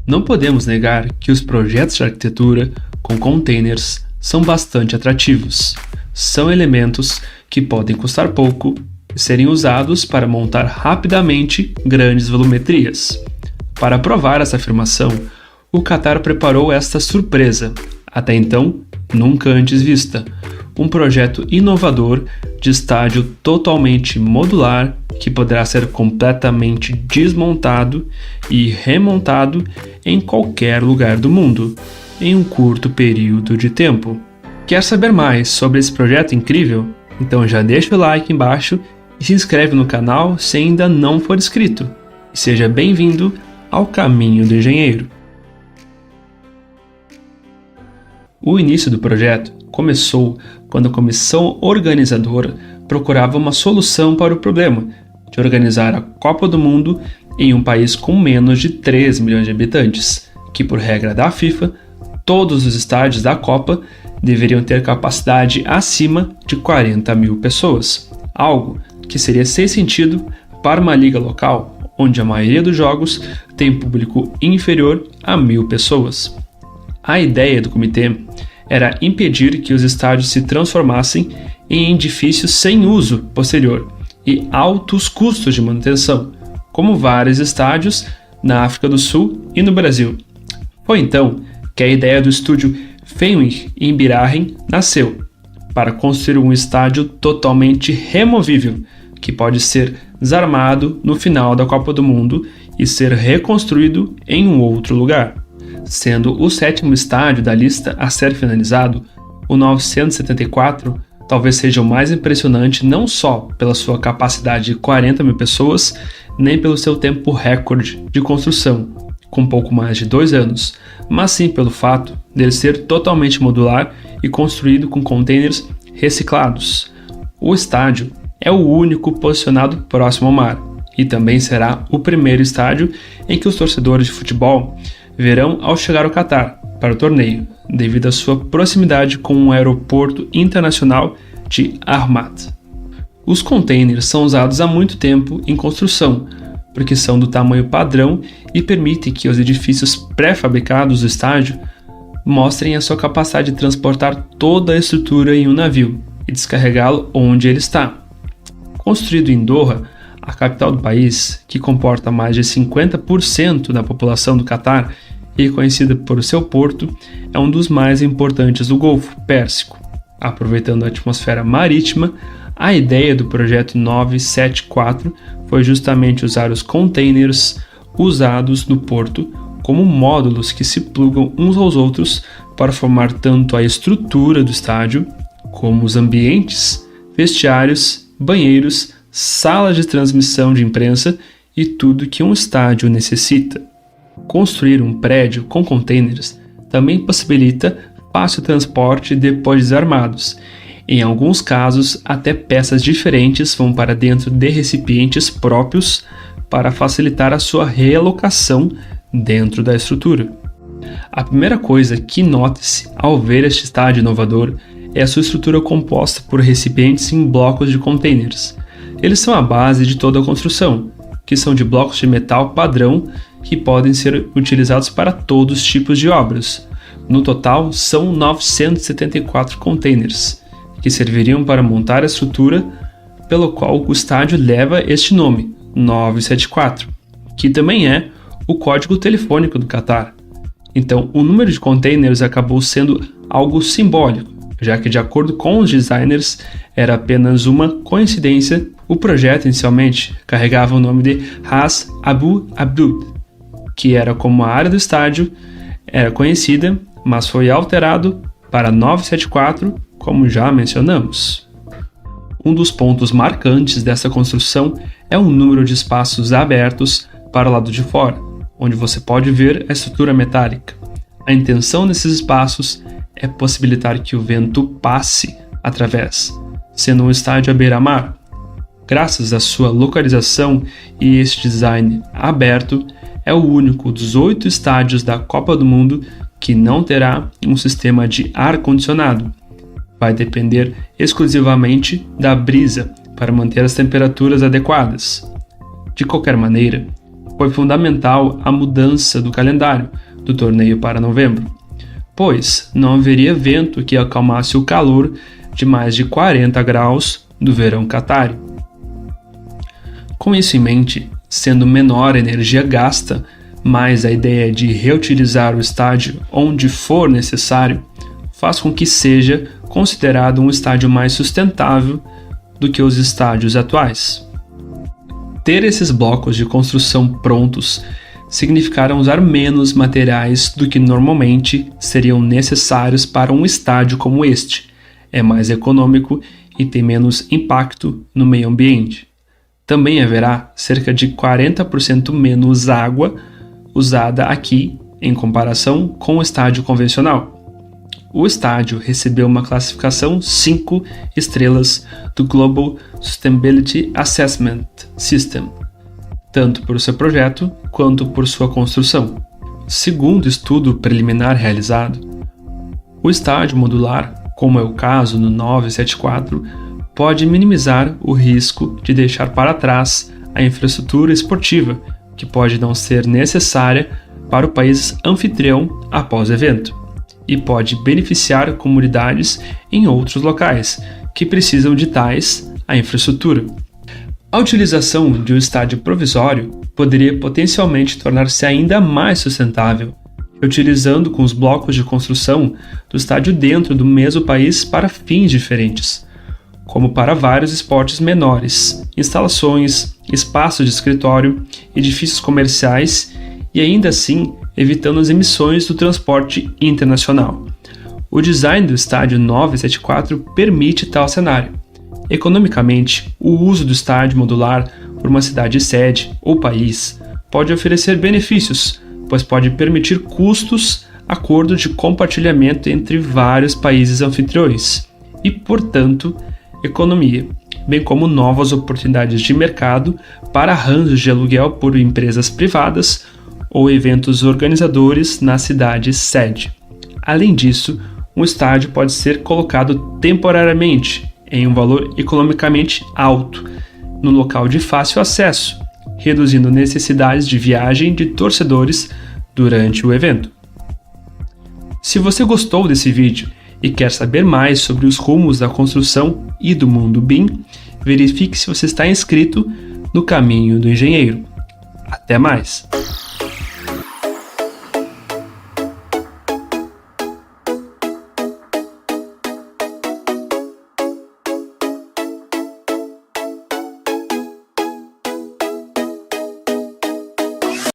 Não podemos negar que os projetos de arquitetura com containers são bastante atrativos. São elementos que podem custar pouco e serem usados para montar rapidamente grandes volumetrias. Para provar essa afirmação, o Qatar preparou esta surpresa, até então nunca antes vista, um projeto inovador de estádio totalmente modular que poderá ser completamente desmontado e remontado em qualquer lugar do mundo, em um curto período de tempo. Quer saber mais sobre esse projeto incrível? Então já deixa o like embaixo e se inscreve no canal se ainda não for inscrito. E seja bem-vindo ao Caminho do Engenheiro. O início do projeto começou quando a comissão organizadora procurava uma solução para o problema de organizar a Copa do Mundo em um país com menos de 3 milhões de habitantes, que por regra da FIFA, todos os estádios da Copa deveriam ter capacidade acima de 40 mil pessoas, algo que seria sem sentido para uma liga local, onde a maioria dos jogos tem público inferior a 1.000 pessoas. A ideia do comitê era impedir que os estádios se transformassem em edifícios sem uso posterior e altos custos de manutenção, como vários estádios na África do Sul e no Brasil. Foi então que a ideia do estúdio Fenway em Birahem nasceu, para construir um estádio totalmente removível, que pode ser desarmado no final da Copa do Mundo e ser reconstruído em um outro lugar. Sendo o 7º estádio da lista a ser finalizado, o 974 talvez seja o mais impressionante não só pela sua capacidade de 40 mil pessoas, nem pelo seu tempo recorde de construção, com pouco mais de 2 anos, mas sim pelo fato dele ser totalmente modular e construído com containers reciclados. O estádio é o único posicionado próximo ao mar e também será o primeiro estádio em que os torcedores de futebol verão ao chegar ao Qatar para o torneio, devido à sua proximidade com o aeroporto internacional de Ahmad. Os containers são usados há muito tempo em construção, porque são do tamanho padrão e permitem que os edifícios pré-fabricados do estádio mostrem a sua capacidade de transportar toda a estrutura em um navio e descarregá-lo onde ele está. Construído em Doha, a capital do país, que comporta mais de 50% da população do Qatar e conhecida por seu porto, é um dos mais importantes do Golfo Pérsico. Aproveitando a atmosfera marítima, a ideia do projeto 974 foi justamente usar os containers usados no porto como módulos que se plugam uns aos outros para formar tanto a estrutura do estádio, como os ambientes, vestiários, banheiros, salas de transmissão de imprensa e tudo que um estádio necessita. Construir um prédio com containers também possibilita fácil transporte depois desarmados. Em alguns casos, até peças diferentes vão para dentro de recipientes próprios para facilitar a sua realocação dentro da estrutura. A primeira coisa que note-se ao ver este estádio inovador é a sua estrutura composta por recipientes em blocos de containers. Eles são a base de toda a construção, que são de blocos de metal padrão que podem ser utilizados para todos os tipos de obras. No total, são 974 containers, que serviriam para montar a estrutura pelo qual o estádio leva este nome, 974, que também é o código telefônico do Qatar. Então, o número de containers acabou sendo algo simbólico, já que, de acordo com os designers, era apenas uma coincidência. O projeto inicialmente carregava o nome de Ras Abu Abdud, que era como a área do estádio era conhecida, mas foi alterado para 974, como já mencionamos. Um dos pontos marcantes dessa construção é o número de espaços abertos para o lado de fora, onde você pode ver a estrutura metálica. A intenção desses espaços é possibilitar que o vento passe através, sendo um estádio à beira-mar. Graças à sua localização e este design aberto, é o único dos 8 estádios da Copa do Mundo que não terá um sistema de ar-condicionado. Vai depender exclusivamente da brisa para manter as temperaturas adequadas. De qualquer maneira, Foi fundamental a mudança do calendário do torneio para novembro, pois não haveria vento que acalmasse o calor de mais de 40 graus do verão catário. Com isso em mente, sendo menor a energia gasta, mais a ideia de reutilizar o estádio onde for necessário, faz com que seja considerado um estádio mais sustentável do que os estádios atuais. Ter esses blocos de construção prontos significaram usar menos materiais do que normalmente seriam necessários para um estádio como este. É mais econômico e tem menos impacto no meio ambiente. Também haverá cerca de 40% menos água usada aqui em comparação com o estádio convencional. O estádio recebeu uma classificação 5 estrelas do Global Sustainability Assessment System, tanto por seu projeto quanto por sua construção. Segundo estudo preliminar realizado, o estádio modular, como é o caso no 974, pode minimizar o risco de deixar para trás a infraestrutura esportiva, que pode não ser necessária para o país anfitrião após o evento, e pode beneficiar comunidades em outros locais que precisam de tais a infraestrutura. A utilização de um estádio provisório poderia potencialmente tornar-se ainda mais sustentável, reutilizando com os blocos de construção do estádio dentro do mesmo país para fins diferentes, como para vários esportes menores, instalações, espaços de escritório, edifícios comerciais e ainda assim evitando as emissões do transporte internacional. O design do estádio 974 permite tal cenário. Economicamente, o uso do estádio modular por uma cidade-sede ou país pode oferecer benefícios, pois pode permitir custos, acordo de compartilhamento entre vários países anfitriões e, portanto, economia, bem como novas oportunidades de mercado para arranjos de aluguel por empresas privadas ou eventos organizadores na cidade sede. Além disso, um estádio pode ser colocado temporariamente em um valor economicamente alto, no local de fácil acesso, reduzindo necessidades de viagem de torcedores durante o evento. Se você gostou desse vídeo e quer saber mais sobre os rumos da construção e do mundo BIM, verifique se você está inscrito no Caminho do Engenheiro. Até mais!